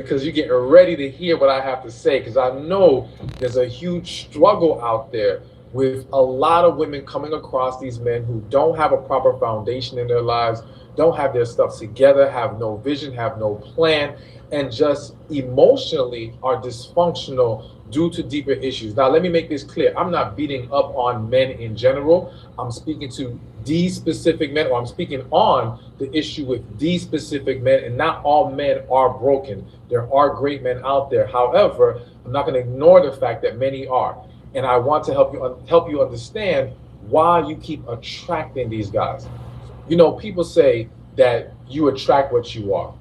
because you're getting ready to hear what I have to say, because I know there's a huge struggle out there with a lot of women coming across these men who don't have a proper foundation in their lives, don't have their stuff together, have no vision, have no plan, and just emotionally are dysfunctional due to deeper issues. Now, let me make this clear. I'm not beating up on men in general. I'm speaking to these specific men, or I'm speaking on the issue with these specific men, and not all men are broken. There are great men out there. However, I'm not going to ignore the fact that many are. And I want to help you understand why you keep attracting these guys. You know, people say that you attract what you are.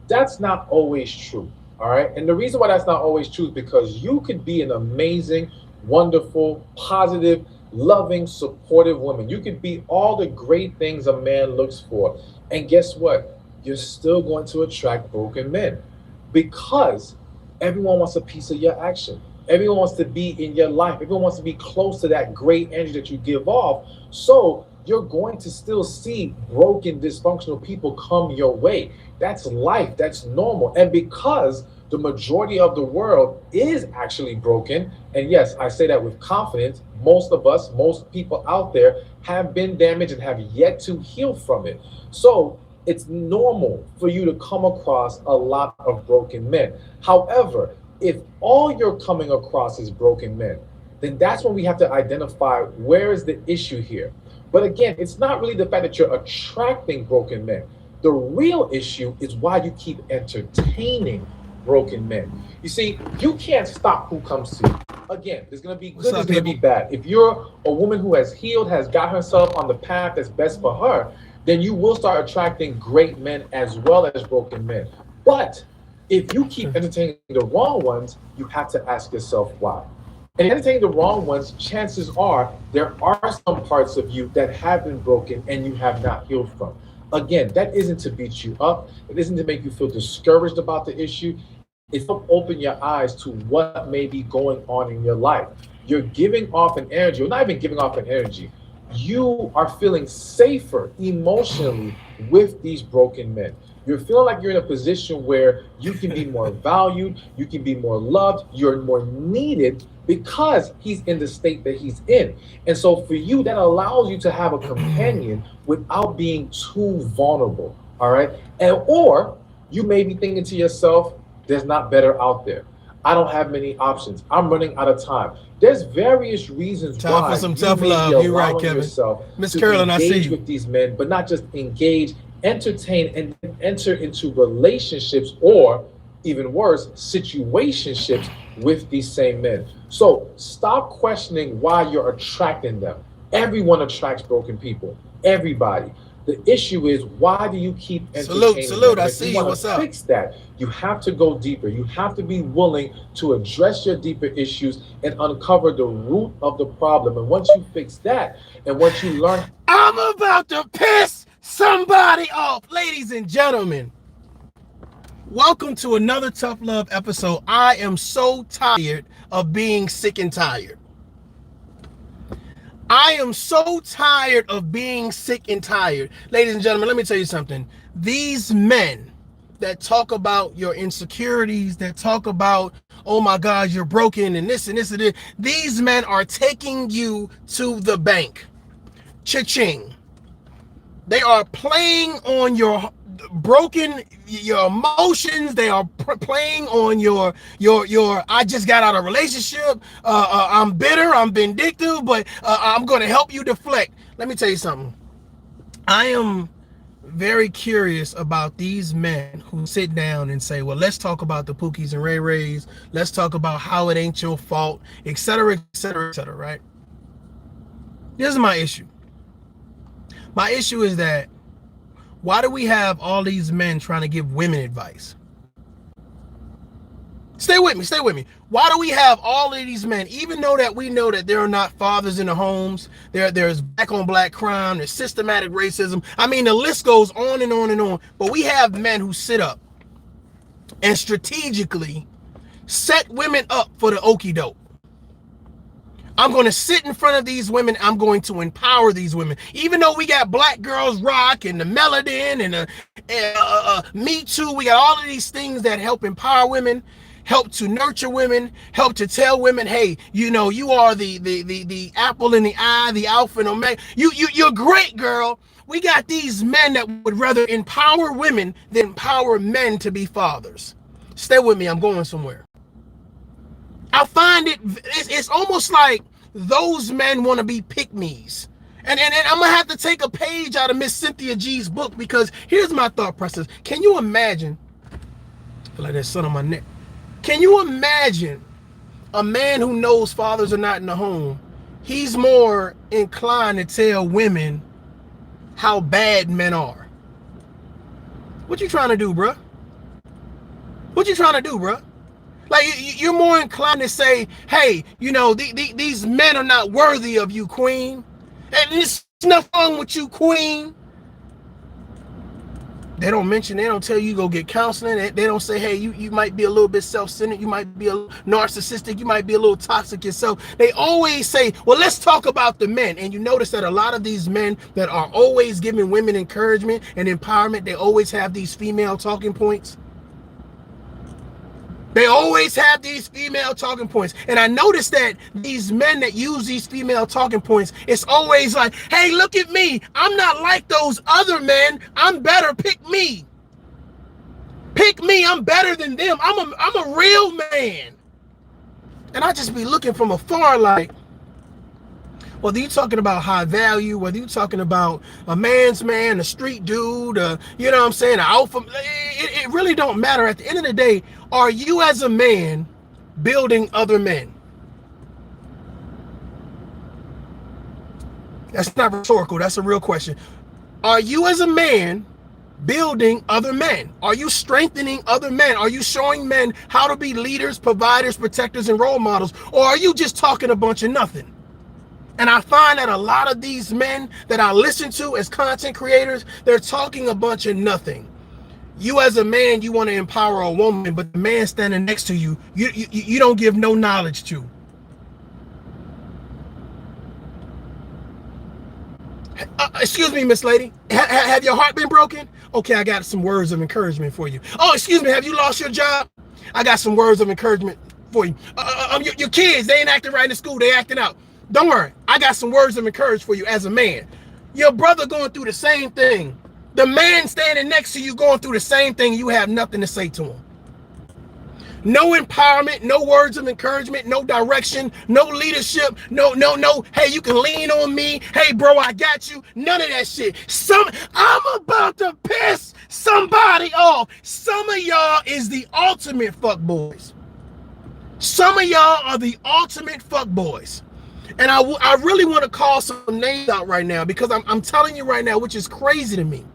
That's not always true. All right. And the reason why that's not always true is because you could be an amazing, wonderful, positive, loving, supportive woman. You could be all the great things a man looks for. And guess what? You're still going to attract broken men, because everyone wants a piece of your action. Everyone wants to be in your life. Everyone wants to be close to that great energy that you give off. So you're going to still see broken, dysfunctional people come your way. That's life. That's normal. And because the majority of the world is actually broken, and yes, I say that with confidence, most of us, most people out there have been damaged and have yet to heal from it. So it's normal for you to come across a lot of broken men. However, if all you're coming across is broken men, then that's when we have to identify where is the issue here. But again, it's not really the fact that you're attracting broken men. The real issue is why you keep entertaining broken men. You see, you can't stop who comes to you. Again, there's going to be good, there's going to be bad. If you're a woman who has healed, has got herself on the path that's best for her, then you will start attracting great men as well as broken men. But if you keep entertaining the wrong ones, you have to ask yourself why. And entertaining the wrong ones, chances are there are some parts of you that have been broken and you have not healed from. Again, that isn't to beat you up. It isn't to make you feel discouraged about the issue. It's to open your eyes to what may be going on in your life. You're giving off an energy, or not even giving off an energy. You are feeling safer emotionally with these broken men. You're feeling like you're in a position where you can be more valued, you can be more loved, you're more needed because he's in the state that he's in. And so for you, that allows you to have a companion without being too vulnerable, all right? And or you may be thinking to yourself, there's not better out there. I don't have many options. I'm running out of time. There's various reasons time why for some you tough may love. be You're right, allowing Kevin. yourself Miss to Carolyn, I see engage you. with these men, but not just engage, entertain, and enter into relationships, or even worse, situationships with these same men. So stop questioning why you're attracting them. Everyone attracts broken people. Everybody. The issue is, why do you keep entertaining Salute, them? I If see you you. want What's to up? fix that, you have to go deeper. You have to be willing to address your deeper issues and uncover the root of the problem. And once you fix that, and once you learn, I'm about to piss somebody off. Ladies and gentlemen, welcome to another Tough Love episode. I am so tired of being sick and tired. I am so tired of being sick and tired. Ladies and gentlemen, let me tell you something. These men that talk about your insecurities, that talk about, oh my God, you're broken and this and this and this, these men are taking you to the bank. Cha-ching. They are playing on your your emotions. They are playing on your I just got out of a relationship. I'm bitter. I'm vindictive, but I'm going to help you deflect. Let me tell you something. I am very curious about these men who sit down and say, well, let's talk about the Pookies and Ray Rays. Let's talk about how it ain't your fault, etc., etc., etc., right? This is my issue. My issue is that, why do we have all these men trying to give women advice? Stay with me, stay with me. Why do we have all of these men, even though that we know that there are not fathers in the homes, there's black on black crime, there's systematic racism. I mean, the list goes on and on and on. But we have men who sit up and strategically set women up for the okie doke. I'm going to sit in front of these women. I'm going to empower these women. Even though we got Black Girls Rock and the Melody Me Too. We got all of these things that help empower women, help to nurture women, help to tell women, hey, you know, you are the apple in the eye, the alpha and omega. You're great, girl. We got these men that would rather empower women than empower men to be fathers. Stay with me. I'm going somewhere. I find it's almost like those men want to be pick-me's. And I'm going to have to take a page out of Miss Cynthia G's book, because here's my thought process. Can you imagine? I feel like there's sun on my neck. Can you imagine a man who knows fathers are not in the home? He's more inclined to tell women how bad men are. What you trying to do, bruh? What you trying to do, bruh? Like, you're more inclined to say, hey, you know, these men are not worthy of you, queen. And there's nothing wrong with you, queen. They don't tell you go get counseling. They don't say, hey, you might be a little bit self-centered. You might be a narcissistic. You might be a little toxic yourself. They always say, well, let's talk about the men. And you notice that a lot of these men that are always giving women encouragement and empowerment, they always have these female talking points. They always have these female talking points. And I noticed that these men that use these female talking points, it's always like, hey, look at me. I'm not like those other men. I'm better. Pick me. Pick me. I'm better than them. I'm a real man. And I just be looking from afar like, whether you're talking about high value, whether you're talking about a man's man, a street dude, you know what I'm saying, an alpha, it really don't matter. At the end of the day, are you as a man building other men? That's not rhetorical. That's a real question. Are you as a man building other men? Are you strengthening other men? Are you showing men how to be leaders, providers, protectors, and role models? Or are you just talking a bunch of nothing? And I find that a lot of these men that I listen to as content creators, they're talking a bunch of nothing. You as a man, you want to empower a woman, but the man standing next to you, you don't give no knowledge to. Excuse me, Miss Lady. Have your heart been broken? Okay, I got some words of encouragement for you. Oh, excuse me, have you lost your job? I got some words of encouragement for you. Your kids, they ain't acting right in school, they acting out. Don't worry, I got some words of encouragement for you as a man. Your brother going through the same thing. The man standing next to you going through the same thing, you have nothing to say to him. No empowerment, no words of encouragement, no direction, no leadership, no, hey, you can lean on me. Hey, bro, I got you. None of that shit. I'm about to piss somebody off. Some of y'all is the ultimate fuck boys. Some of y'all are the ultimate fuck boys. And I really want to call some names out right now, because I'm telling you right now, which is crazy to me.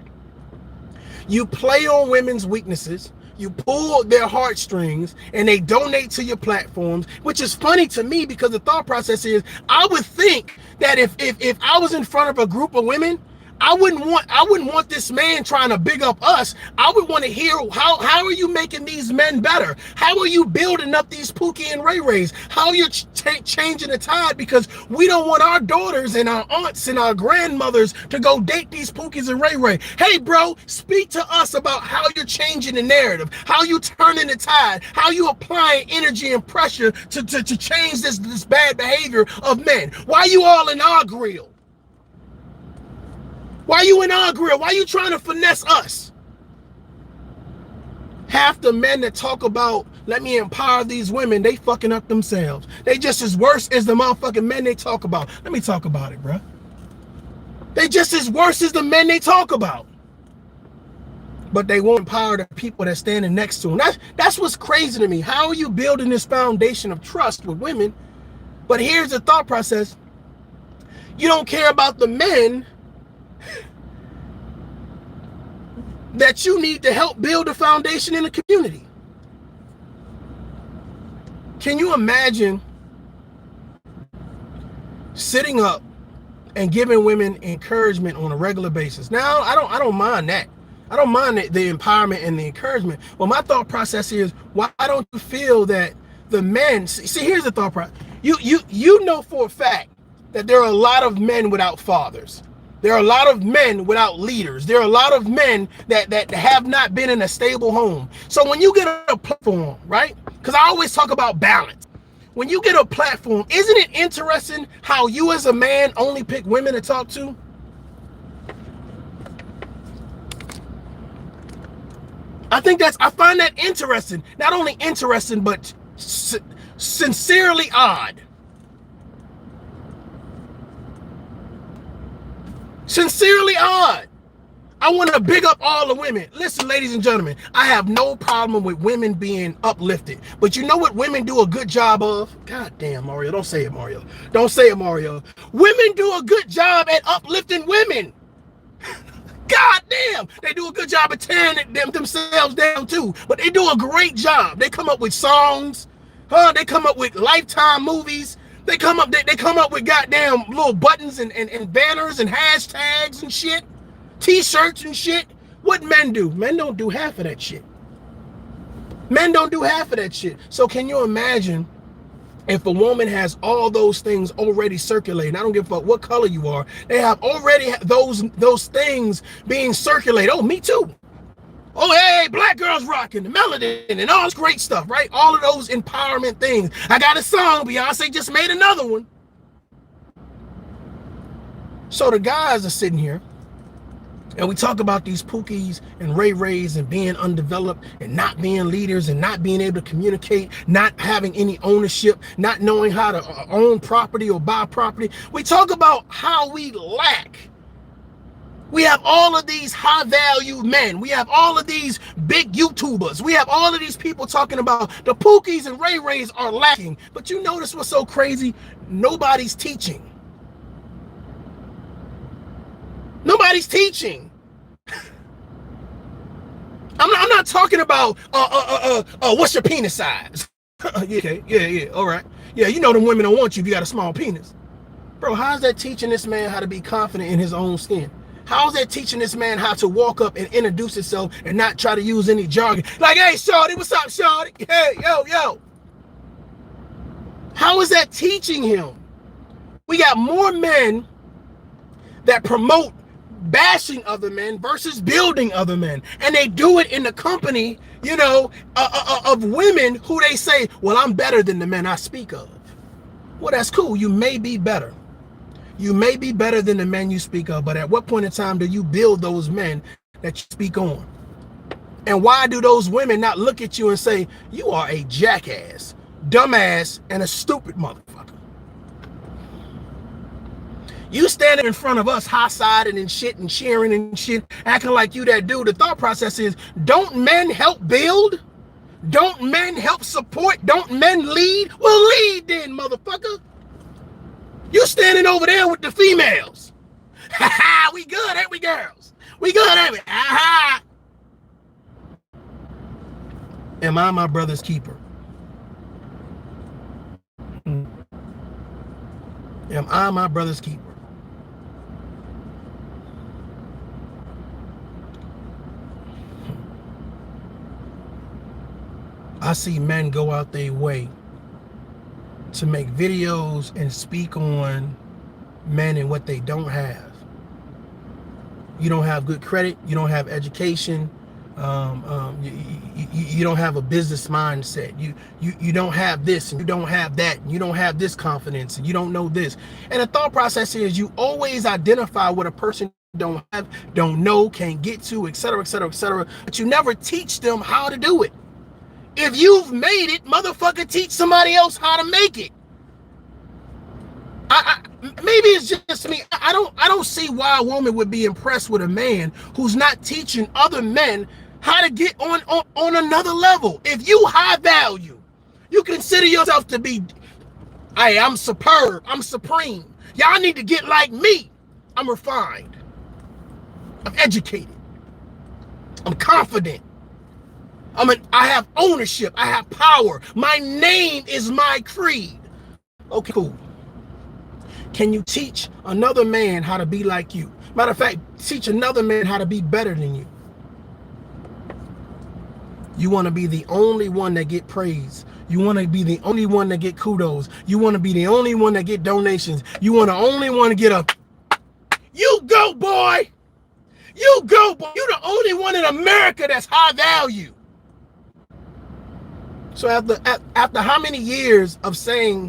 You play on women's weaknesses, you pull their heartstrings, and they donate to your platforms, which is funny to me, because the thought process is, I would think that if I was in front of a group of women, I wouldn't want this man trying to big up us. I would want to hear how are you making these men better? How are you building up these Pookie and Ray Rays? How are you changing the tide? Because we don't want our daughters and our aunts and our grandmothers to go date these Pookies and Ray Ray. Hey, bro, speak to us about how you're changing the narrative, how you turning the tide, how you applying energy and pressure to change this bad behavior of men. Why you all in our grill? Why you in our grill? Why you trying to finesse us? Half the men that talk about, let me empower these women, they fucking up themselves. They just as worse as the motherfucking men they talk about. Let me talk about it, bro. They just as worse as the men they talk about. But they won't empower the people that's standing next to them. That's what's crazy to me. How are you building this foundation of trust with women? But here's the thought process. You don't care about the men that you need to help build a foundation in the community. Can you imagine sitting up and giving women encouragement on a regular basis? Now, I don't mind that. I don't mind the empowerment and the encouragement. Well, my thought process is, why don't you feel that the men, see, here's the thought process. You know for a fact that there are a lot of men without fathers. There are a lot of men without leaders. There are a lot of men that have not been in a stable home. So when you get a platform, right? Because I always talk about balance. When you get a platform, isn't it interesting how you as a man only pick women to talk to? I find that interesting. Not only interesting, but sincerely odd. Sincerely odd. I want to big up all the women. Listen, ladies and gentlemen, I have no problem with women being uplifted. But you know what women do a good job of? God damn, Mario. Don't say it, Mario. Don't say it, Mario. Women do a good job at uplifting women. God damn. They do a good job of tearing themselves down too. But they do a great job. They come up with songs. They come up with Lifetime movies. They come up with goddamn little buttons and banners and hashtags and shit. T-shirts and shit. What men do? Men don't do half of that shit. Men don't do half of that shit. So can you imagine if a woman has all those things already circulating? I don't give a fuck what color you are. They have already those things being circulated. Oh, me too. Oh, hey, black girls rocking, the melanin and all this great stuff, right? All of those empowerment things. I got a song. Beyonce just made another one. So the guys are sitting here and we talk about these Pookies and Ray Rays and being undeveloped and not being leaders and not being able to communicate, not having any ownership, not knowing how to own property or buy property. We talk about how we lack. We have all of these high value men. We have all of these big YouTubers. We have all of these people talking about the Pookies and Ray Rays are lacking. But you notice what's so crazy? Nobody's teaching. Nobody's teaching. I'm not talking about what's your penis size? yeah, all right. Yeah, you know them women don't want you if you got a small penis. Bro, how's that teaching this man how to be confident in his own skin? How's that teaching this man how to walk up and introduce himself and not try to use any jargon? Like, hey, shorty, what's up, shorty? Hey, yo. How is that teaching him? We got more men that promote bashing other men versus building other men. And they do it in the company, you know, of women who they say, well, I'm better than the men I speak of. Well, that's cool. You may be better. You may be better than the men you speak of, but at what point in time do you build those men that you speak on? And why do those women not look at you and say, you are a jackass, dumbass, and a stupid motherfucker? You standing in front of us high-sided and shit and cheering and shit, acting like you that dude. The thought process is, don't men help build? Don't men help support? Don't men lead? Well, lead then, motherfucker. You standing over there with the females. Ha ha, we good, ain't we, girls? We good, ain't we? Ha ha. Am I my brother's keeper? Am I my brother's keeper? I see men go out their way to make videos and speak on men and what they don't have. You don't have good credit. You don't have education. You don't have a business mindset. You don't have this and you don't have that. And you don't have this confidence and you don't know this. And the thought process is you always identify what a person don't have, don't know, can't get to, etc., etc., etc. But you never teach them how to do it. If you've made it, motherfucker, teach somebody else how to make it. Maybe it's just me. I don't see why a woman would be impressed with a man who's not teaching other men how to get on another level. If you high value, you consider yourself to be, hey, I'm superb, I'm supreme. Y'all need to get like me. I'm refined. I'm educated. I'm confident. I have ownership. I have power. My name is my creed. Okay, cool. Can you teach another man how to be like you? Matter of fact, teach another man how to be better than you. You want to be the only one that get praise. You want to be the only one that get kudos. You want to be the only one that get donations. You want the only one to get a You go, boy. You go, boy. You're the only one in America that's high value. So after how many years of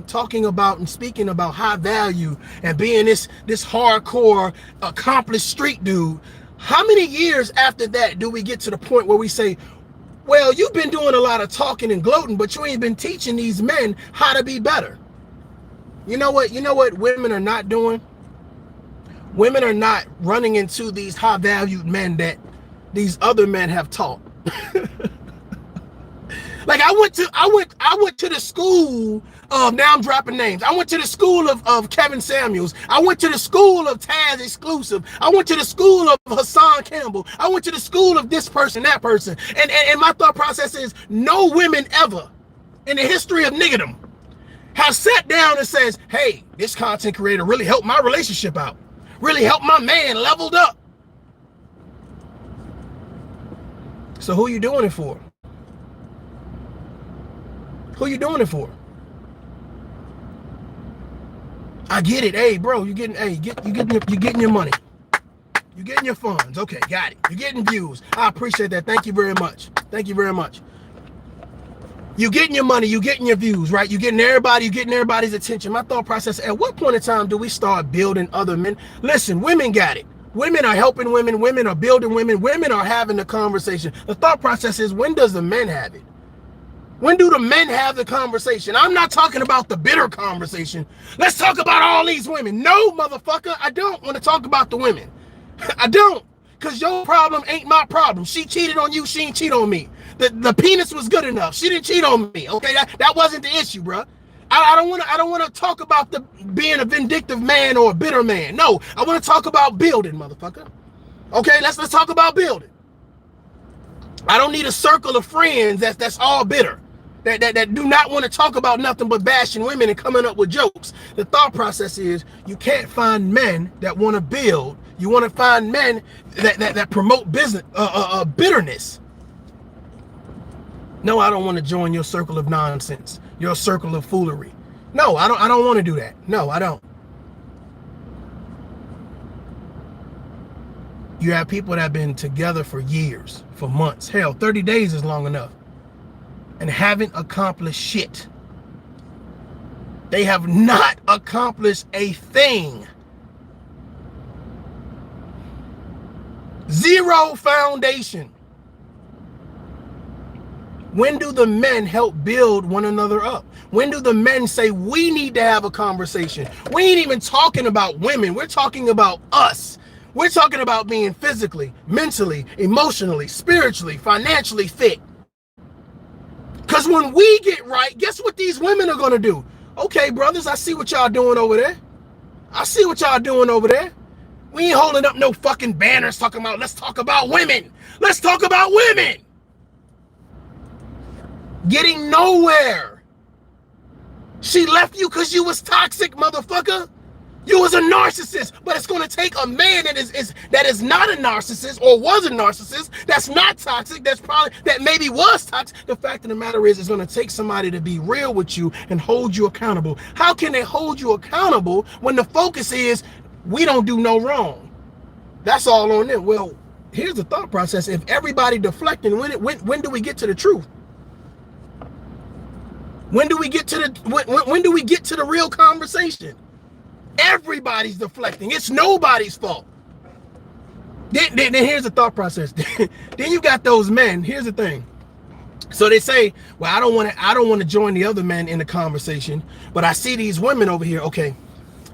talking about and speaking about high value and being this hardcore accomplished street dude, how many years after that do we get to the point where we say, well, you've been doing a lot of talking and gloating, but you ain't been teaching these men how to be better? You know what women are not doing? Women are not running into these high valued men that these other men have taught. Like I went to the school of, now I'm dropping names. I went to the school of Kevin Samuels. I went to the school of Tazexclusives. I went to the school of Hassan Campbell. I went to the school of this person, that person. And my thought process is, no women ever in the history of niggerdom have sat down and says, hey, this content creator really helped my relationship out. Really helped my man leveled up. So who you doing it for? Who you doing it for? I get it. Hey, bro, you getting your money. You getting your funds. Okay, got it. You're getting views. I appreciate that. Thank you very much. Thank you very much. You getting your money, you getting your views, right? You getting everybody's attention. My thought process, at what point in time do we start building other men? Listen, women got it. Women are helping women. Women are building women. Women are having the conversation. The thought process is, when does the men have it? When do the men have the conversation? I'm not talking about the bitter conversation. Let's talk about all these women. No, motherfucker, I don't want to talk about the women. I don't. Because your problem ain't my problem. She cheated on you, she ain't cheat on me. The penis was good enough. She didn't cheat on me. Okay, that wasn't the issue, bro. I don't want to talk about being a vindictive man or a bitter man. No, I want to talk about building, motherfucker. Okay, let's talk about building. I don't need a circle of friends that's all bitter. That do not want to talk about nothing but bashing women and coming up with jokes. The thought process is, you can't find men that want to build. You want to find men that promote business, bitterness. No, I don't want to join your circle of nonsense, your circle of foolery. No, I don't want to do that. No, I don't. You have people that have been together for years, for months. Hell, 30 days is long enough. And haven't accomplished shit. They have not accomplished a thing. Zero foundation. When do the men help build one another up? When do the men say, we need to have a conversation? We ain't even talking about women. We're talking about us. We're talking about being physically, mentally, emotionally, spiritually, financially fit. Because when we get right, guess what these women are going to do? Okay, brothers, I see what y'all doing over there. I see what y'all doing over there. We ain't holding up no fucking banners talking about, let's talk about women. Let's talk about women. Getting nowhere. She left you because you was toxic, motherfucker. You was a narcissist, but it's going to take a man that is not a narcissist, or was a narcissist, that's not toxic, that maybe was toxic. The fact of the matter is, it's going to take somebody to be real with you and hold you accountable. How can they hold you accountable when the focus is, we don't do no wrong? That's all on them. Well, here's the thought process. If everybody deflecting, when do we get to the truth? When do we get to the real conversation? Everybody's deflecting. It's nobody's fault. Then here's the thought process. Then you got those men. Here's the thing. So they say, well, I don't want to join the other men in the conversation, but I see these women over here. Okay,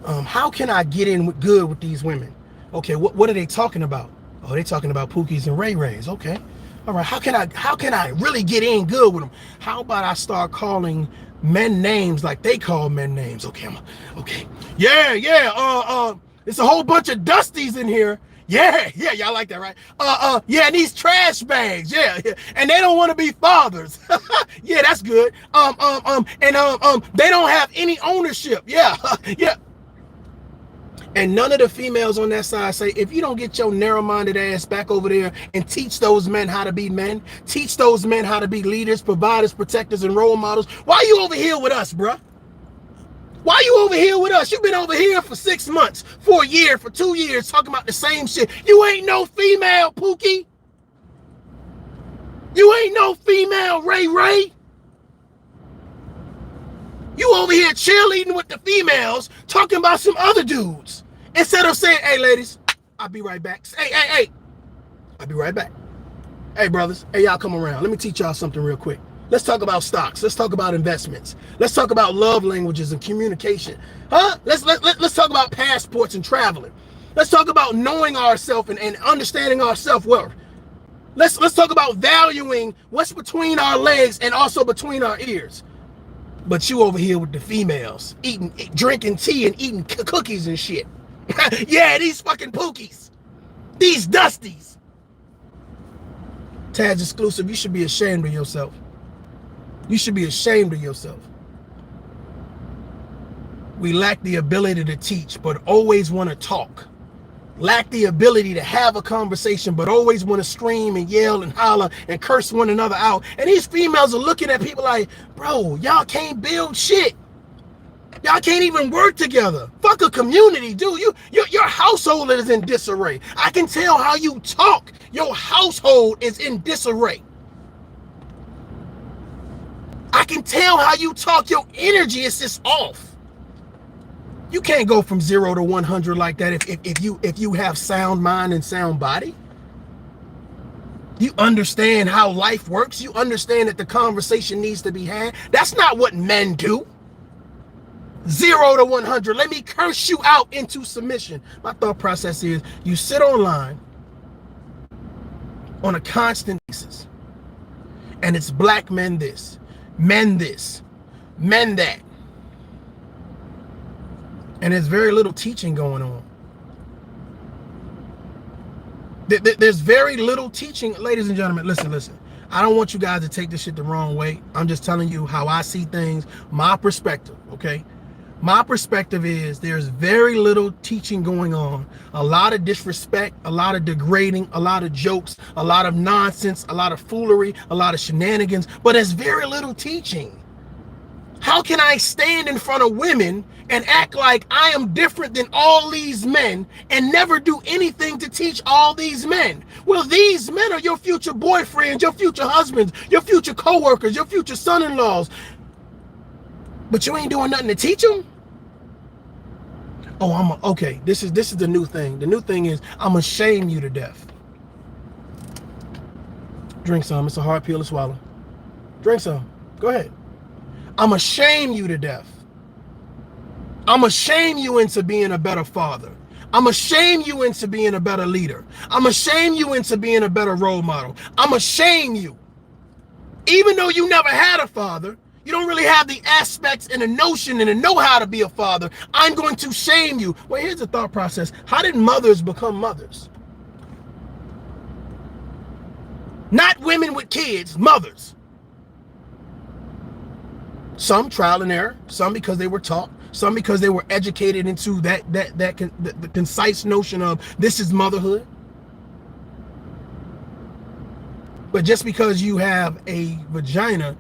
how can I get in good with these women? Okay, what are they talking about? Oh, they're talking about Pookies and Ray Rays. Okay, all right. How can I really get in good with them? How about I start calling men names like they call men names? Okay, yeah. It's a whole bunch of Dusties in here. Yeah, y'all like that, right? Yeah, and these trash bags, yeah, and they don't want to be fathers. Yeah, that's good. They don't have any ownership. Yeah, yeah. And none of the females on that side say, if you don't get your narrow-minded ass back over there and teach those men how to be men, teach those men how to be leaders, providers, protectors, and role models, why are you over here with us, bruh? Why you over here with us? You've been over here for 6 months, for a year, for 2 years, talking about the same shit. You ain't no female, Pookie. You ain't no female, Ray Ray. You over here cheerleading with the females, talking about some other dudes. Instead of saying, hey, ladies, I'll be right back. Hey, I'll be right back. Hey, brothers, hey, y'all come around. Let me teach y'all something real quick. Let's talk about stocks. Let's talk about investments. Let's talk about love languages and communication. Huh? Let's talk about passports and traveling. Let's talk about knowing ourselves and understanding our self-worth. Let's talk about valuing what's between our legs and also between our ears. But you over here with the females, drinking tea and eating cookies and shit. Yeah, these fucking pookies. These dusties. Taz exclusive, you should be ashamed of yourself. You should be ashamed of yourself. We lack the ability to teach, but always want to talk. Lack the ability to have a conversation, but always want to scream and yell and holler and curse one another out. And these females are looking at people like, bro, y'all can't build shit. Y'all can't even work together. Fuck a community, dude. Your household is in disarray. I can tell how you talk. Your household is in disarray. I can tell how you talk. Your energy is just off. You can't go from 0 to 100 like that if you have sound mind and sound body. You understand how life works. You understand that the conversation needs to be had. That's not what men do. 0 to 100. Let me curse you out into submission. My thought process is you sit online on a constant basis, and it's black men this, men that. And there's very little teaching going on. There's very little teaching. Ladies and gentlemen, listen. I don't want you guys to take this shit the wrong way. I'm just telling you how I see things, my perspective, okay? My perspective is there's very little teaching going on. A lot of disrespect, a lot of degrading, a lot of jokes, a lot of nonsense, a lot of foolery, a lot of shenanigans, but there's very little teaching. How can I stand in front of women and act like I am different than all these men and never do anything to teach all these men? Well, these men are your future boyfriends, your future husbands, your future co-workers, your future son-in-laws. But you ain't doing nothing to teach them? Oh, okay, this is the new thing. The new thing is I'm gonna shame you to death. Drink some. It's a hard pill to swallow. Drink some. Go ahead. I'm gonna shame you to death. I'm gonna shame you into being a better father. I'm gonna shame you into being a better leader. I'm gonna shame you into being a better role model. I'm gonna shame you. Even though you never had a father, you don't really have the aspects and the notion and the know-how to be a father. I'm going to shame you. Well, here's the thought process. How did mothers become mothers? Not women with kids, mothers. Some trial and error, some because they were taught, some because they were educated into the concise notion of this is motherhood. But just because you have a vagina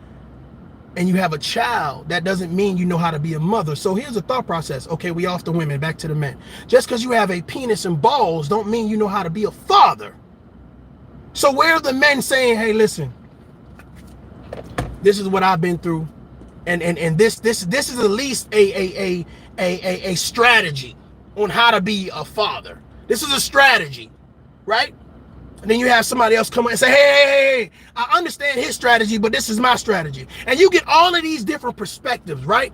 and you have a child, that doesn't mean you know how to be a mother. So here's the thought process. Okay, we off the women, back to the men. Just because you have a penis and balls don't mean you know how to be a father. So where are the men saying, hey, listen, this is what I've been through. And this is at least a strategy on how to be a father. This is a strategy, right? And then you have somebody else come and say, hey, I understand his strategy, but this is my strategy. And you get all of these different perspectives, right?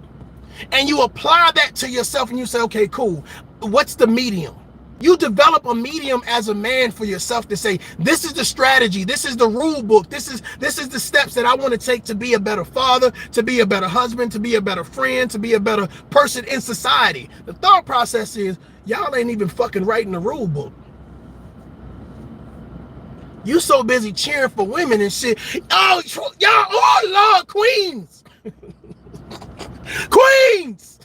And you apply that to yourself and you say, okay, cool. What's the medium? You develop a medium as a man for yourself to say, this is the strategy, this is the rule book, this is the steps that I want to take to be a better father, to be a better husband, to be a better friend, to be a better person in society. The thought process is, y'all ain't even fucking writing the rule book. You so busy cheering for women and shit. Oh, y'all, oh Lord, queens. Queens.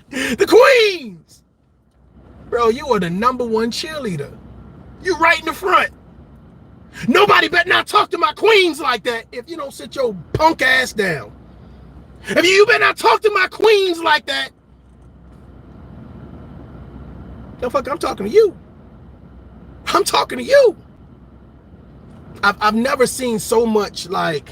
The queens. Bro, you are the #1 cheerleader. You right in the front. Nobody better not talk to my queens like that if you don't sit your punk ass down. If you better not talk to my queens like that. No, fuck, I'm talking to you. I'm talking to you. I've never seen so much like,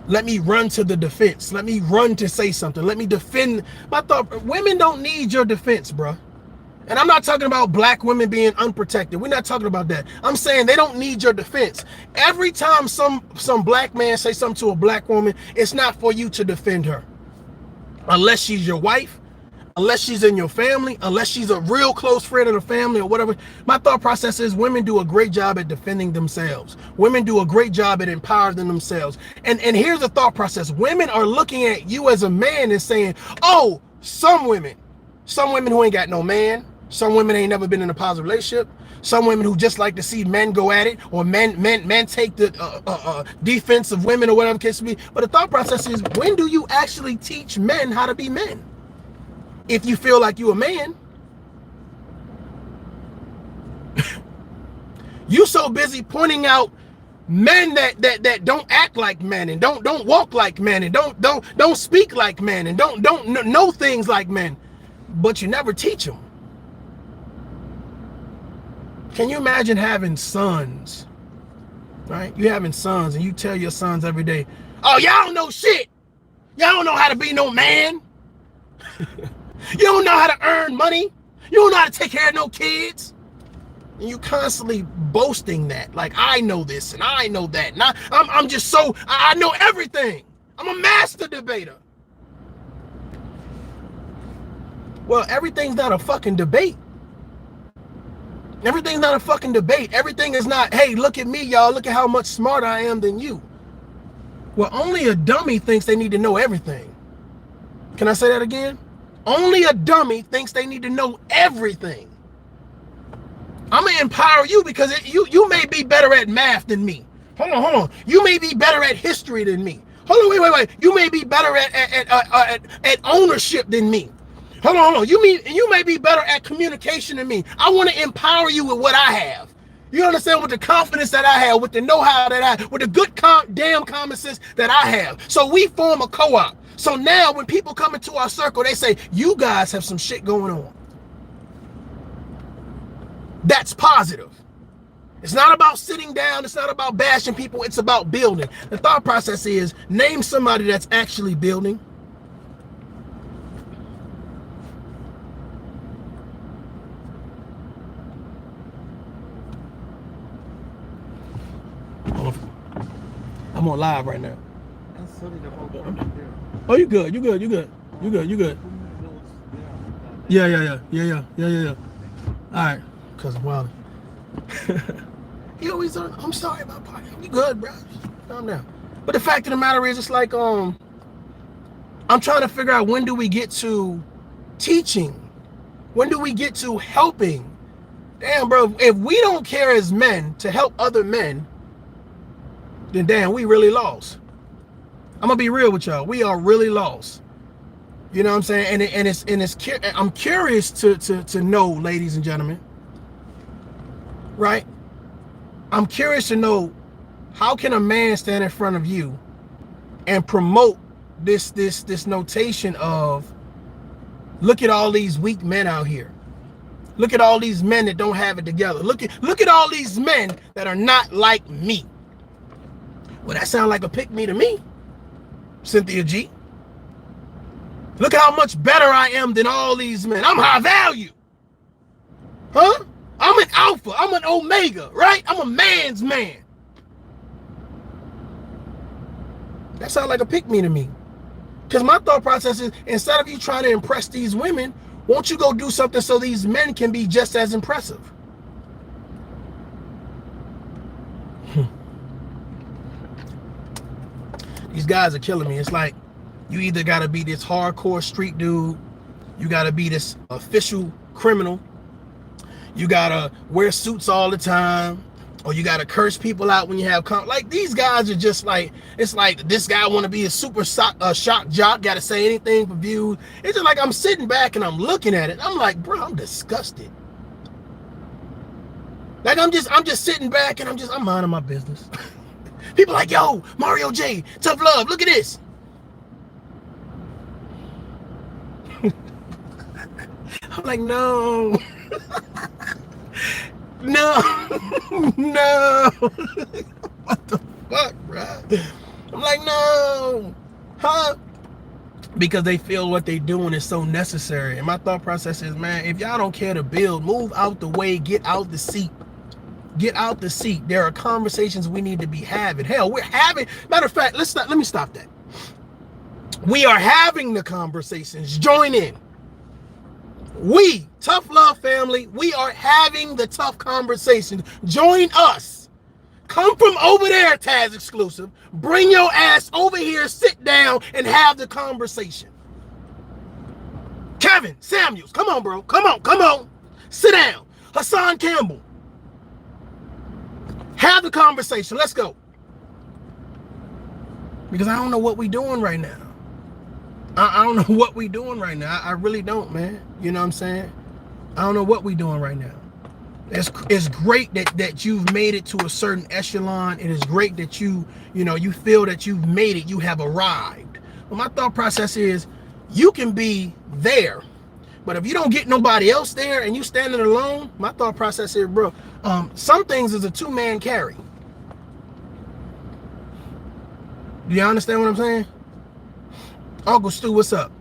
let me run to the defense. Let me run to say something. Let me defend. My thought, women don't need your defense, bruh. And I'm not talking about black women being unprotected. We're not talking about that. I'm saying they don't need your defense. Every time some black man say something to a black woman, it's not for you to defend her. Unless she's your wife, unless she's in your family, unless she's a real close friend of the family or whatever. My thought process is women do a great job at defending themselves. Women do a great job at empowering themselves. And here's the thought process. Women are looking at you as a man and saying, oh, some women who ain't got no man, some women ain't never been in a positive relationship, some women who just like to see men go at it, or men take the defense of women or whatever the case may be. But the thought process is, when do you actually teach men how to be men? If you feel like you a man, you so busy pointing out men that don't act like men and don't walk like men and don't speak like men and don't know things like men, but you never teach them. Can you imagine having sons, right? You having sons and you tell your sons every day, oh, y'all don't know shit. Y'all don't know how to be no man. You don't know how to earn money. You don't know how to take care of no kids. And you constantly boasting that, like, I know this and I know that. And I'm just so, I know everything. I'm a master debater. Well, everything's not a fucking debate. Everything's not a fucking debate. Everything is not, hey, look at me, y'all. Look at how much smarter I am than you. Well, only a dummy thinks they need to know everything. Can I say that again? Only a dummy thinks they need to know everything. I'm going to empower you because you may be better at math than me. Hold on. You may be better at history than me. Hold on, wait. You may be better at ownership than me. Hold on. You may be better at communication than me. I want to empower you with what I have. You understand? With the confidence that I have, with the know-how that I have, with the good damn common sense that I have. So we form a co-op. So now when people come into our circle, they say, you guys have some shit going on. That's positive. It's not about sitting down. It's not about bashing people. It's about building. The thought process is, name somebody that's actually building. I'm on live right now. Oh, you good. Yeah. All right. Cause wow. You always I'm sorry about party. You good, bro? Calm down. But the fact of the matter is, it's like I'm trying to figure out, when do we get to teaching? When do we get to helping? Damn, bro, if we don't care as men to help other men, then damn, we really lost. I'm gonna be real with y'all. We are really lost. You know what I'm saying? And I'm curious to know, ladies and gentlemen, right? I'm curious to know, how can a man stand in front of you and promote this notation of, look at all these weak men out here. Look at all these men that don't have it together. Look at all these men that are not like me. Well, that sounds like a pick me to me, Cynthia G. Look how much better I am than all these men. I'm high value. Huh? I'm an alpha. I'm an omega, right? I'm a man's man. That sounds like a pick me to me. Because my thought process is, instead of you trying to impress these women, won't you go do something so these men can be just as impressive? These guys are killing me. It's like, you either got to be this hardcore street dude, you got to be this official criminal, you got to wear suits all the time, or you got to curse people out when you have like, these guys are just like, it's like, this guy want to be a super shock jock, got to say anything for views. It's just like, I'm sitting back and I'm looking at it. I'm like, bro, I'm disgusted. Like, I'm just sitting back and I'm minding my business. People like, yo, Mario J, tough love, look at this. I'm like, no. No. No. What the fuck, bro? I'm like, no. Huh? Because they feel what they're doing is so necessary. And my thought process is, man, if y'all don't care to build, move out the way, get out the seat. Get out the seat. There are conversations we need to be having. Hell, we're having, matter of fact, let me stop that. We are having the conversations. Join in. We, Tough Love family, we are having the tough conversations. Join us. Come from over there, Taz Exclusive. Bring your ass over here, sit down, and have the conversation. Kevin Samuels, come on, bro. Come on. Sit down. Hassan Campbell. Have the conversation. Let's go. Because I don't know what we're doing right now. I don't know what we're doing right now. I really don't, man. You know what I'm saying? I don't know what we're doing right now. It's great that you've made it to a certain echelon. It is great that you feel that you've made it. You have arrived. But my thought process is, you can be there, but if you don't get nobody else there and you standing alone, my thought process is, bro, some things is a two-man carry. Do you understand what I'm saying? Uncle Stu, what's up?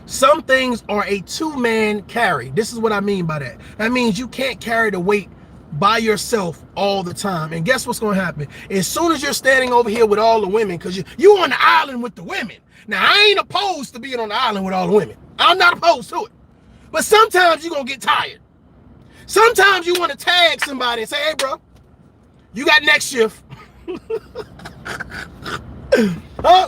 Some things are a two-man carry. This is what I mean by that. That means you can't carry the weight by yourself all the time. And guess what's going to happen? As soon as you're standing over here with all the women, because you on the island with the women. Now, I ain't opposed to being on the island with all the women. I'm not opposed to it. But sometimes you're going to get tired. Sometimes you want to tag somebody and say, hey, bro, you got next shift.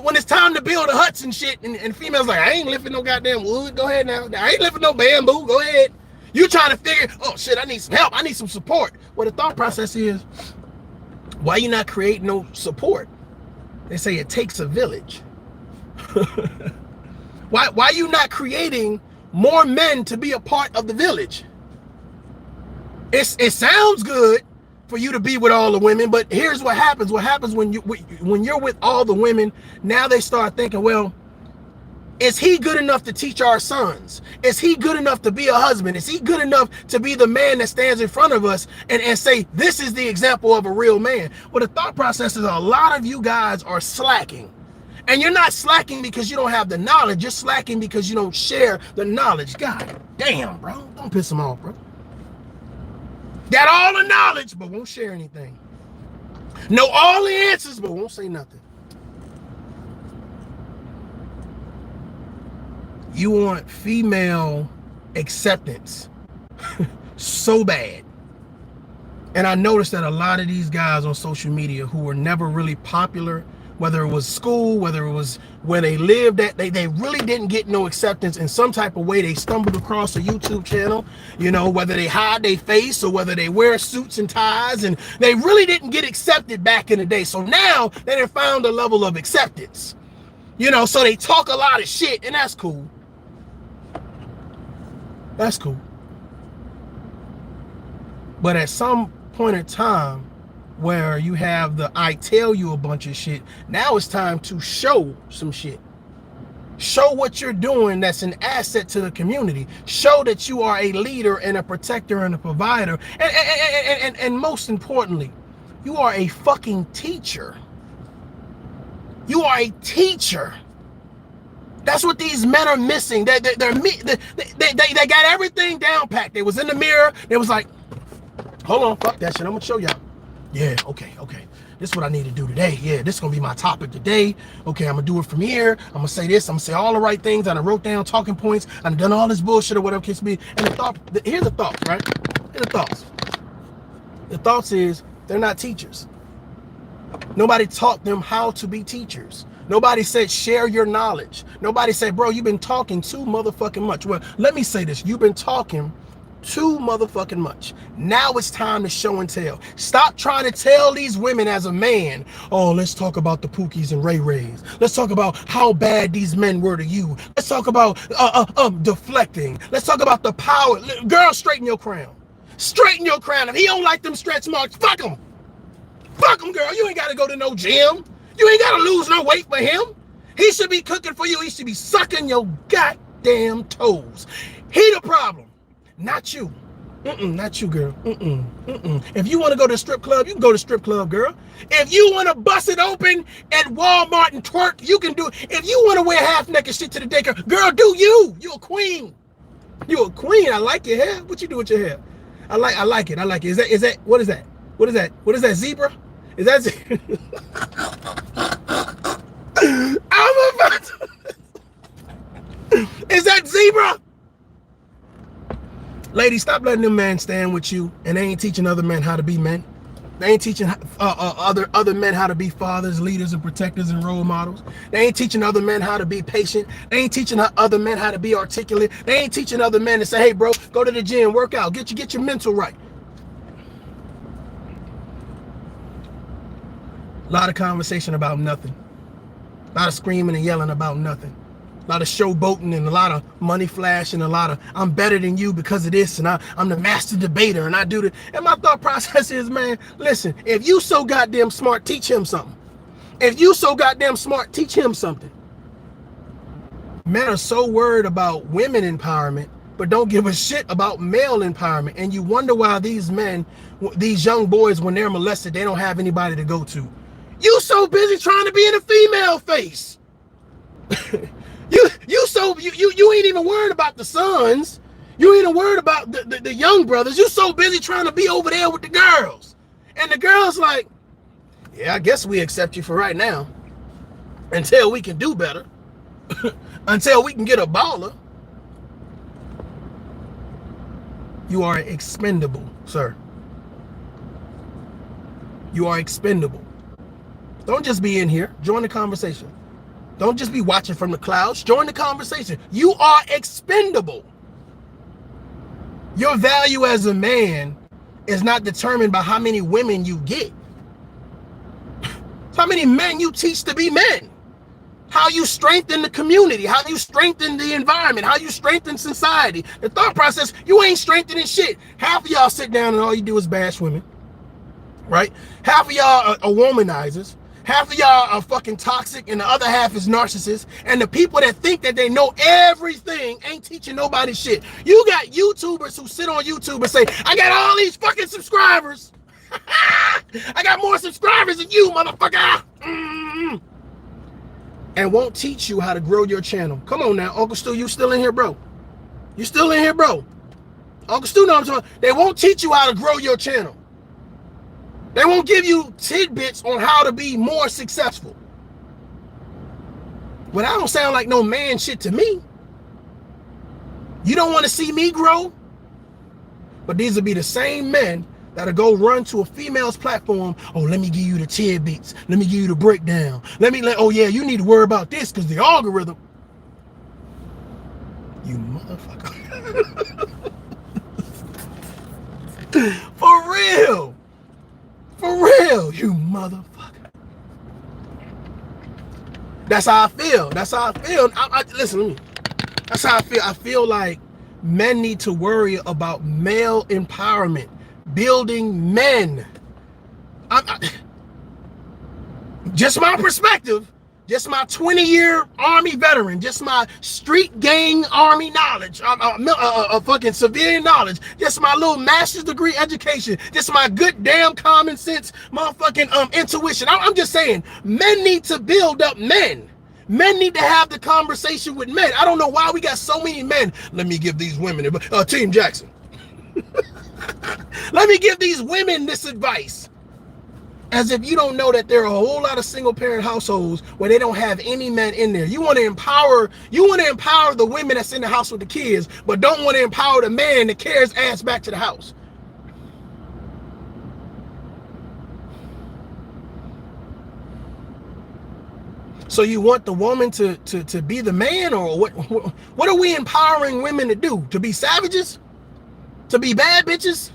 When it's time to build the huts and shit, and females like, I ain't lifting no goddamn wood. Go ahead now. I ain't lifting no bamboo. Go ahead. You trying to figure, oh shit, I need some help. I need some support. Well, the thought process is, why you not creating no support? They say it takes a village. Why you not creating more men to be a part of the village? It sounds good for you to be with all the women, but here's what happens. What happens when you're with all the women, now they start thinking, well, is he good enough to teach our sons? Is he good enough to be a husband? Is he good enough to be the man that stands in front of us and say, this is the example of a real man? Well, the thought process is, a lot of you guys are slacking. And you're not slacking because you don't have the knowledge. You're slacking because you don't share the knowledge. God damn, bro. Don't piss them off, bro. Got all the knowledge, but won't share anything. Know all the answers, but won't say nothing. You want female acceptance so bad. And I noticed that a lot of these guys on social media who were never really popular, whether it was school, whether it was where they lived at, they really didn't get no acceptance in some type of way. They stumbled across a YouTube channel, whether they hide their face or whether they wear suits and ties, and they really didn't get accepted back in the day. So now they done found a level of acceptance, so they talk a lot of shit, and that's cool. That's cool. But at some point in time, where you have the I tell you a bunch of shit, now it's time to show some shit. Show what you're doing that's an asset to the community. Show that you are a leader and a protector and a provider. And most importantly, you are a fucking teacher. You are a teacher. That's what these men are missing. They got everything down packed. They was in the mirror. They was like, hold on, fuck that shit. I'm gonna show y'all. Yeah, okay. This is what I need to do today. Yeah, this is going to be my topic today. Okay, I'm going to do it from here. I'm going to say this. I'm going to say all the right things. I wrote down talking points. I've done all this bullshit or whatever it case be. And here's the thoughts, right? Here's the thoughts. The thoughts is, they're not teachers. Nobody taught them how to be teachers. Nobody said, share your knowledge. Nobody said, bro, you've been talking too motherfucking much. Well, let me say this. You've been talking too motherfucking much. Now it's time to show and tell. Stop trying to tell these women as a man, oh, let's talk about the Pookies and Ray Rays. Let's talk about how bad these men were to you. Let's talk about deflecting. Let's talk about the power. Girl, straighten your crown. Straighten your crown. If he don't like them stretch marks, fuck him. Fuck him, girl. You ain't got to go to no gym. You ain't got to lose no weight for him. He should be cooking for you. He should be sucking your goddamn toes. He the problem, not you. Not you, girl. If you want to go to the strip club, you can go to the strip club, girl. If you want to bust it open at Walmart and twerk, you can do it. If you want to wear half-naked shit to the daycare, girl, do you. You a queen. You a queen. I like your hair. What you do with your hair? I like it. I like it. Is that what is that? What is that? What is that, zebra? Is that I'm about to... Is that zebra? Ladies, stop letting them men stand with you, and they ain't teaching other men how to be men. They ain't teaching other men how to be fathers, leaders, and protectors and role models. They ain't teaching other men how to be patient. They ain't teaching other men how to be articulate. They ain't teaching other men to say, hey, bro, go to the gym, work out, get your mental right. A lot of conversation about nothing. A lot of screaming and yelling about nothing. A lot of showboating and a lot of money flash and a lot of I'm better than you because of this and I'm the master debater and I do that. And my thought process is, man, listen, if you so goddamn smart, teach him something. If you so goddamn smart, teach him something. Men are so worried about women empowerment, but don't give a shit about male empowerment. And you wonder why these men, these young boys, when they're molested, they don't have anybody to go to. You so busy trying to be in a female face. You ain't even worried about the sons. You ain't even worried about the young brothers. You so busy trying to be over there with the girls. And the girls like, yeah, I guess we accept you for right now. Until we can do better. Until we can get a baller. You are expendable, sir. You are expendable. Don't just be in here. Join the conversation. Don't just be watching from the clouds. Join the conversation. You are expendable. Your value as a man is not determined by how many women you get. It's how many men you teach to be men. How you strengthen the community. How you strengthen the environment. How you strengthen society. The thought process, you ain't strengthening shit. Half of y'all sit down and all you do is bash women. Right? Half of y'all are womanizers. Half of y'all are fucking toxic and the other half is narcissists. And the people that think that they know everything ain't teaching nobody shit. You got YouTubers who sit on YouTube and say, I got all these fucking subscribers. I got more subscribers than you, motherfucker. And won't teach you how to grow your channel. Come on now, Uncle Stu, you still in here, bro? You still in here, bro? Uncle Stu, know what I'm talking about. They won't teach you how to grow your channel. They won't give you tidbits on how to be more successful. Well, that don't sound like no man shit to me. You don't want to see me grow? But these will be the same men that'll go run to a female's platform. Oh, let me give you the tidbits. Let me give you the breakdown. Oh yeah, you need to worry about this because the algorithm. You motherfucker. For real. For real, you motherfucker. That's how I feel. That's how I feel. Listen to me. That's how I feel. I feel like men need to worry about male empowerment, building men. Just my perspective, just my 20-year Army veteran, just my street gang Army knowledge, fucking civilian knowledge, just my little master's degree education, just my good damn common sense motherfucking intuition. I'm just saying, men need to build up men. Men need to have the conversation with men. I don't know why we got so many men. Let me give these women, Team Jackson. Let me give these women this advice. As if you don't know that there are a whole lot of single parent households where they don't have any men in there. You want to empower the women that's in the house with the kids, but don't want to empower the man that carries ass back to the house. So you want the woman to be the man, or what are we empowering women to do? To be savages? To be bad bitches?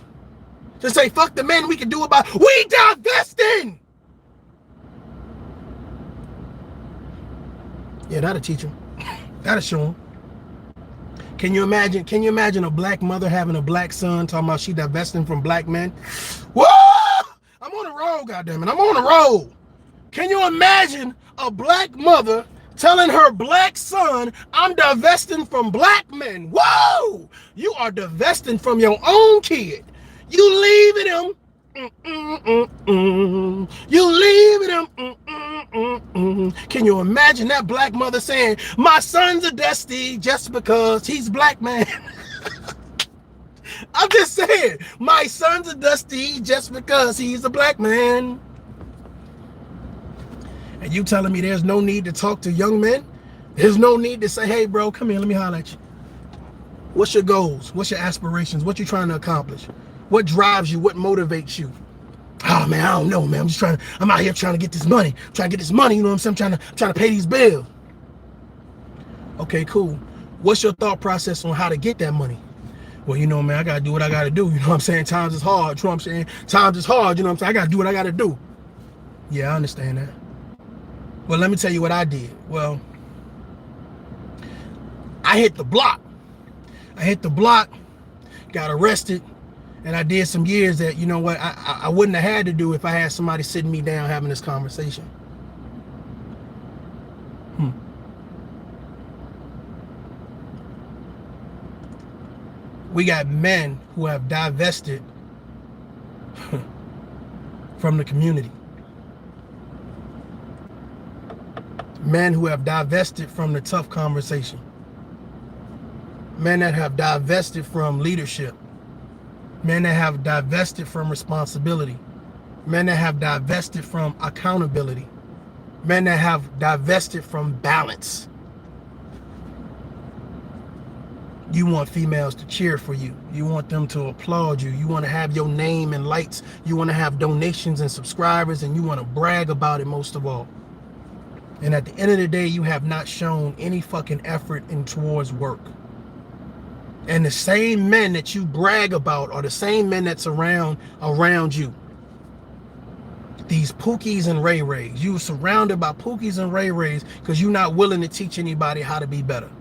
To say, fuck the men, we can do about, we divesting! Yeah, that'll teach them. That'll show them. Can you imagine a black mother having a black son talking about she divesting from black men? Whoa! I'm on the road, goddammit. I'm on the road. Can you imagine a black mother telling her black son, I'm divesting from black men. Whoa! You are divesting from your own kid. You leaving him. You leaving him. Can you imagine that black mother saying, my son's a dusty just because he's black, man? I'm just saying, my son's a dusty just because he's a black man. And you telling me there's no need to talk to young men? There's no need to say, hey, bro, come here, let me holler at you. What's your goals? What's your aspirations? What you trying to accomplish? What drives you? What motivates you? Oh, man, I don't know, man. I'm out here trying to get this money. Trying to get this money, you know what I'm saying? I'm trying to pay these bills. Okay, cool. What's your thought process on how to get that money? Well, you know, man, I got to do what I got to do. You know what I'm saying? Times is hard. You know what I'm saying? Times is hard. You know what I'm saying? I got to do what I got to do. Yeah, I understand that. Well, let me tell you what I did. Well, I hit the block. Got arrested, and I did some years that, you know what, I wouldn't have had to do if I had somebody sitting me down having this conversation. We got men who have divested from the community. Men who have divested from the tough conversation. Men that have divested from leadership. Men that have divested from responsibility. Men that have divested from accountability. Men that have divested from balance. You want females to cheer for you. You want them to applaud you. You want to have your name and lights. You want to have donations and subscribers, and you want to brag about it most of all. And at the end of the day, you have not shown any fucking effort in towards work. And the same men that you brag about are the same men that's around you. These Pookies and Ray Rays. You are surrounded by Pookies and Ray Rays because you're not willing to teach anybody how to be better.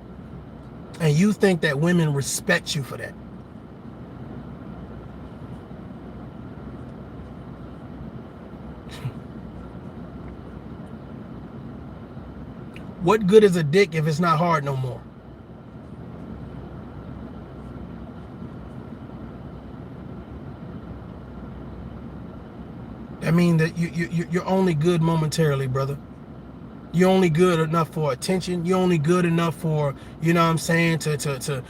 And you think that women respect you for that. What good is a dick if it's not hard no more? That means that you're only good momentarily, brother. You're only good enough for attention. You're only good enough for, you know what I'm saying, to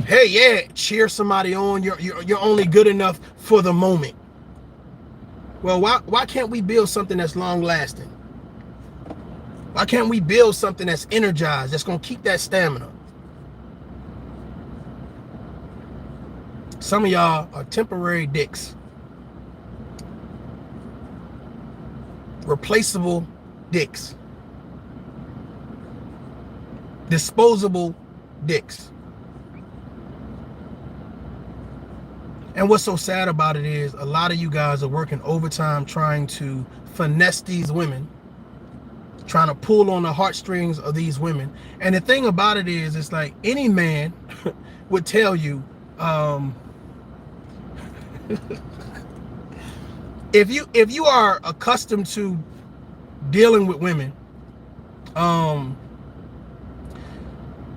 hey, yeah, cheer somebody on. You're only good enough for the moment. Well, why can't we build something that's long lasting? Why can't we build something that's energized, that's gonna keep that stamina? Some of y'all are temporary dicks. Replaceable dicks. Disposable dicks. And what's so sad about it is a lot of you guys are working overtime trying to finesse these women, trying to pull on the heartstrings of these women. And the thing about it is, it's like any man would tell you, if you are accustomed to dealing with women,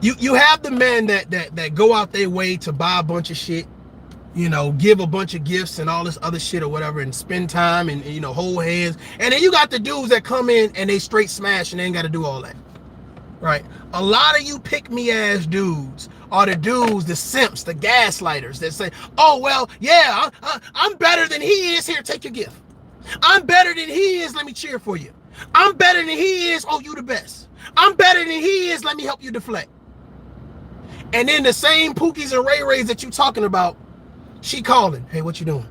you have the men that go out their way to buy a bunch of shit, you know, give a bunch of gifts and all this other shit or whatever, and spend time and you know, hold hands. And then you got the dudes that come in and they straight smash and they ain't got to do all that, right? A lot of you pick me ass dudes are the dudes, the simps, the gaslighters that say, oh, well, yeah, I'm better than he is. Here, take your gift. I'm better than he is. Let me cheer for you. I'm better than he is. Oh, you the best. I'm better than he is. Let me help you deflect. And then the same Pookies and Ray Rays that you talking about, she calling. Hey, what you doing?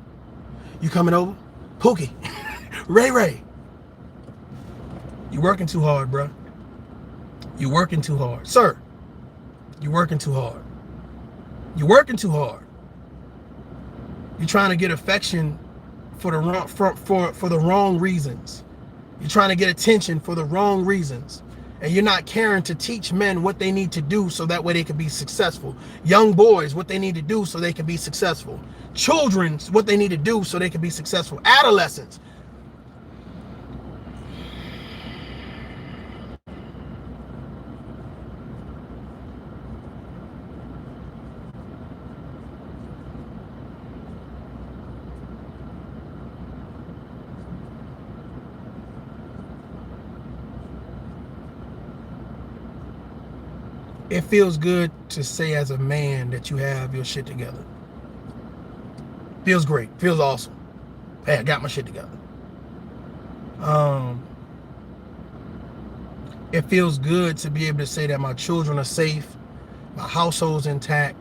You coming over? Pookie, Ray Ray. You working too hard, bro. You working too hard. Sir, you're working too hard. You're working too hard. You're trying to get affection for the wrong reasons. You're trying to get attention for the wrong reasons. And you're not caring to teach men what they need to do so that way they can be successful. Young boys, what they need to do so they can be successful. Children, what they need to do so they can be successful. Adolescents. it feels good to say as a man that you have your shit together. Feels great. Feels awesome. Hey, I got my shit together. It feels good to be able to say that my children are safe, my household's intact,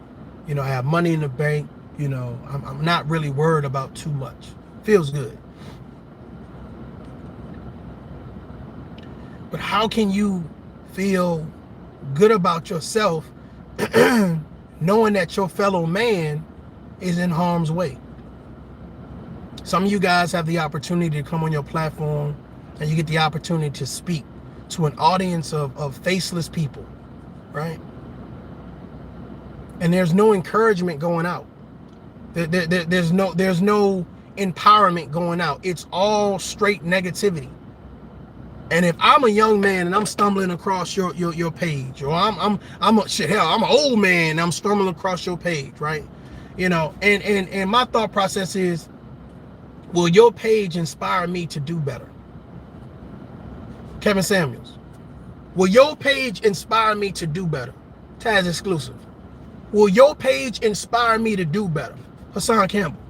you know, I have money in the bank, you know, I'm not really worried about too much. Feels good. But how can you feel good about yourself knowing that your fellow man is in harm's way? Some of you guys have the opportunity to come on your platform and you get the opportunity to speak to an audience of faceless people, right? And there's no encouragement going out. There's no empowerment going out. It's all straight negativity. And if I'm a young man and I'm stumbling across your page, or I'm an old man and I'm stumbling across your page, right? You know, and my thought process is, will your page inspire me to do better? Kevin Samuels. Will your page inspire me to do better? Taz Exclusive. Will your page inspire me to do better? Hassan Campbell.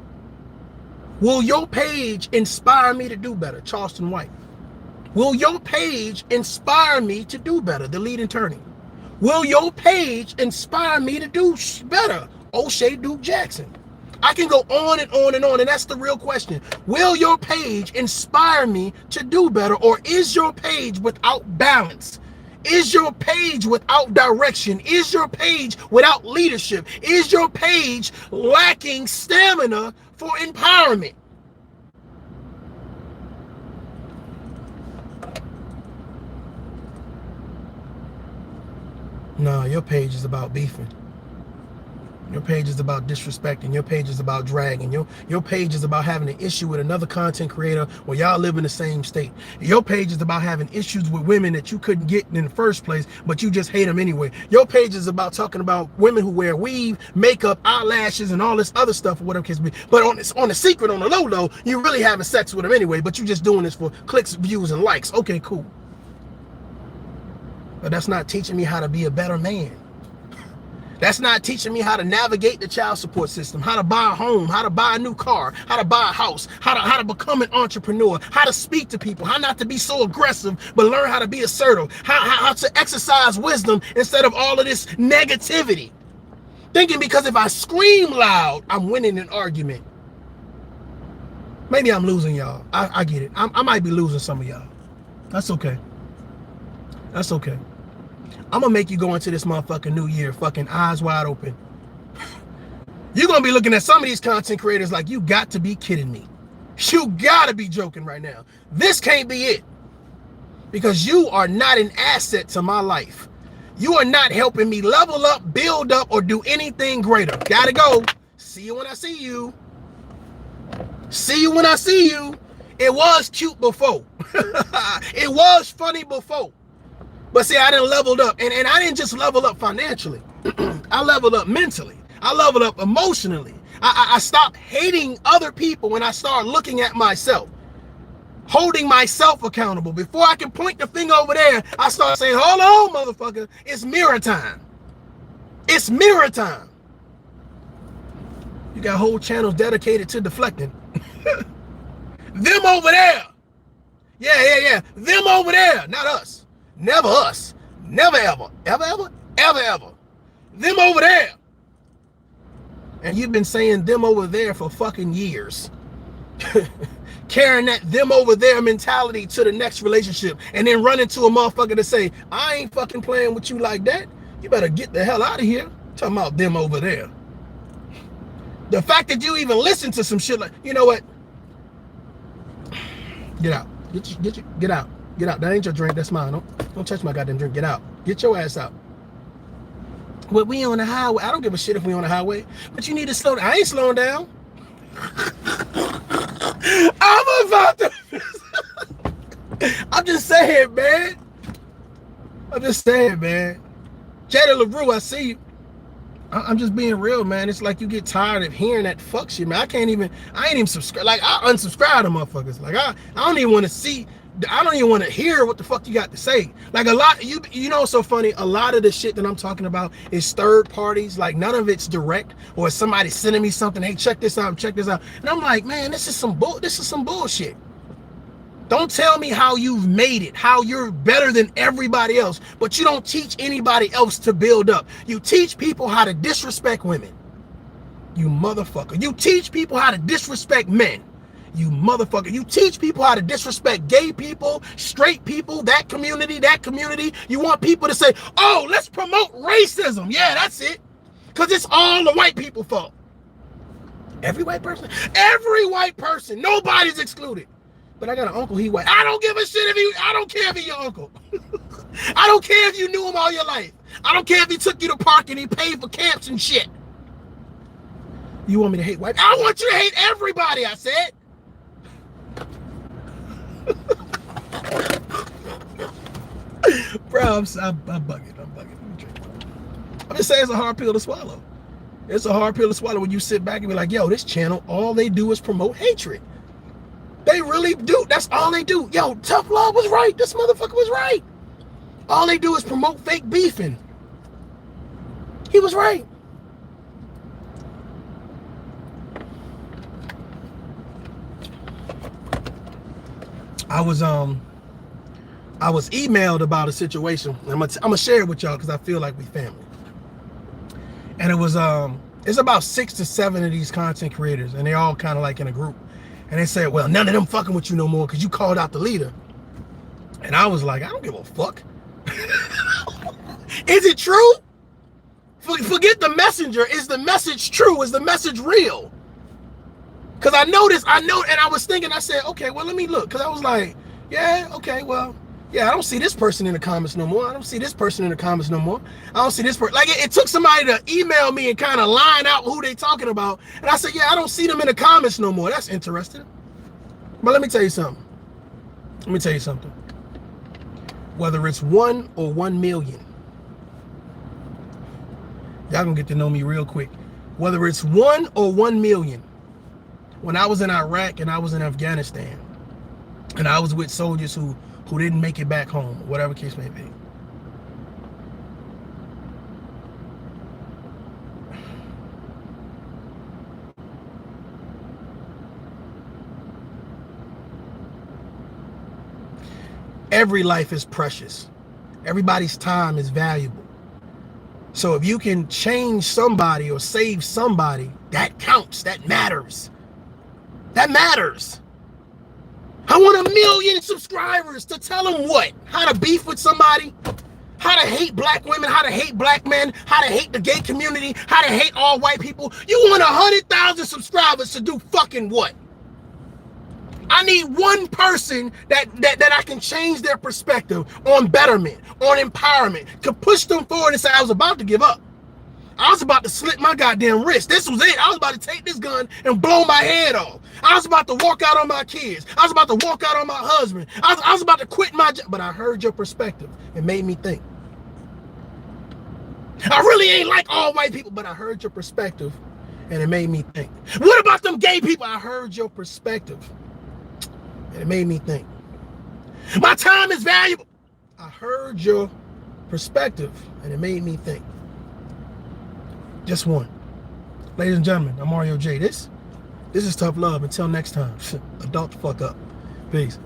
Will your page inspire me to do better? Charleston White. Will your page inspire me to do better? The lead attorney. Will your page inspire me to do better? O'Shea Duke Jackson. I can go on and on and on, and that's the real question. Will your page inspire me to do better, or is your page without balance? Is your page without direction? Is your page without leadership? Is your page lacking stamina for empowerment? No, your page is about beefing. Your page is about disrespecting. Your page is about dragging. Your page is about having an issue with another content creator where y'all live in the same state. Your page is about having issues with women that you couldn't get in the first place, but you just hate them anyway. Your page is about talking about women who wear weave, makeup, eyelashes, and all this other stuff, or whatever case be. But on the secret, on the low, you're really having sex with them anyway, but you're just doing this for clicks, views, and likes. Okay, cool. But that's not teaching me how to be a better man. That's not teaching me how to navigate the child support system, how to buy a home, how to buy a new car, how to buy a house, how to become an entrepreneur, how to speak to people, how not to be so aggressive, but learn how to be assertive, how to exercise wisdom instead of all of this negativity. Thinking because if I scream loud, I'm winning an argument. Maybe I'm losing y'all. I get it. I might be losing some of y'all. That's okay. That's okay. I'm gonna make you go into this motherfucking new year fucking eyes wide open. You're gonna be looking at some of these content creators like, you got to be kidding me. You gotta be joking right now. This can't be it. Because you are not an asset to my life. You are not helping me level up, build up, or do anything greater. Gotta go. See you when I see you. See you when I see you. It was cute before. It was funny before. But see, I done leveled up, and I didn't just level up financially. I leveled up mentally. I leveled up emotionally. I stopped hating other people when I started looking at myself, holding myself accountable. Before I can point the finger over there, I start saying, hold on, motherfucker, it's mirror time. It's mirror time. You got whole channels dedicated to deflecting. Them over there. Yeah. Them over there, not us. Never us. Never ever. Ever. Them over there. And you've been saying them over there for fucking years. Carrying that them over there mentality to the next relationship, and then run into a motherfucker to say, I ain't fucking playing with you like that. You better get the hell out of here. Talking about them over there. The fact that you even listen to some shit like, you know what? Get out. Get out. Get out. That ain't your drink. That's mine. Don't touch my goddamn drink. Get out. Get your ass out. Well, we on the highway. I don't give a shit if we on the highway. But you need to slow down. I ain't slowing down. I'm about to. I'm just saying, man. Jada LaRue, I see you. I'm just being real, man. It's like you get tired of hearing that fuck shit, man. I ain't even subscribe. Like, I unsubscribe to motherfuckers. Like, I don't even want to see I don't even want to hear what the fuck you got to say. Like a lot, you know what's so funny? A lot of the shit that I'm talking about is third parties. Like none of it's direct, or somebody sending me something. Hey, check this out, check this out. And I'm like, man, this is some bullshit. Don't tell me how you've made it, how you're better than everybody else, but you don't teach anybody else to build up. You teach people how to disrespect women. You motherfucker. You teach people how to disrespect men. You motherfucker. You teach people how to disrespect gay people, straight people, that community. You want people to say, oh, let's promote racism. Yeah, that's it. Because it's all the white people's fault. Every white person. Nobody's excluded. But I got an uncle, he white. I don't give a shit I don't care if he's your uncle. I don't care if you knew him all your life. I don't care if he took you to park and he paid for camps and shit. You want me to hate white? I want you to hate everybody, I said. Bro, I'm bugging. I'm just saying it's a hard pill to swallow. It's a hard pill to swallow when you sit back and be like, yo, this channel, all they do is promote hatred. They really do. That's all they do. Yo, Tough Love was right. This motherfucker was right. All they do is promote fake beefing. He was right. I was emailed about a situation. I'm gonna share it with y'all because I feel like we family. And it was it's about 6 to 7 of these content creators, and they all kind of like in a group. And they said, well, none of them fucking with you no more because you called out the leader. And I was like, I don't give a fuck. Is it true? Forget the messenger. Is the message true? Is the message real? Because I noticed, and I was thinking, I said, okay, well, let me look. Because I was like, yeah, okay, well, yeah, I don't see this person in the comments no more. I don't see this person in the comments no more. I don't see this person. Like, it took somebody to email me and kind of line out who they talking about. And I said, yeah, I don't see them in the comments no more. That's interesting. But let me tell you something. Whether it's 1 or 1 million, y'all gonna get to know me real quick. Whether it's 1 or 1 million, when I was in Iraq and I was in Afghanistan, and I was with soldiers who didn't make it back home, whatever case may be. Every life is precious. Everybody's time is valuable. So if you can change somebody or save somebody, that counts, that matters. That matters. I want 1 million subscribers to tell them what? How to beef with somebody, how to hate black women, how to hate black men, how to hate the gay community, how to hate all white people. You want 100,000 subscribers to do fucking what? I need one person that I can change their perspective on betterment, on empowerment, to push them forward and say, I was about to give up. I was about to slit my goddamn wrist. This was it. I was about to take this gun and blow my head off. I was about to walk out on my kids. I was about to walk out on my husband. I was about to quit my job. But I heard your perspective. It made me think. I really ain't like all white people, but I heard your perspective and it made me think. What about them gay people? I heard your perspective and it made me think. My time is valuable. I heard your perspective and it made me think. Just one. Ladies and gentlemen, I'm Mario J. This is Tough Love. Until next time, adult the fuck up. Peace.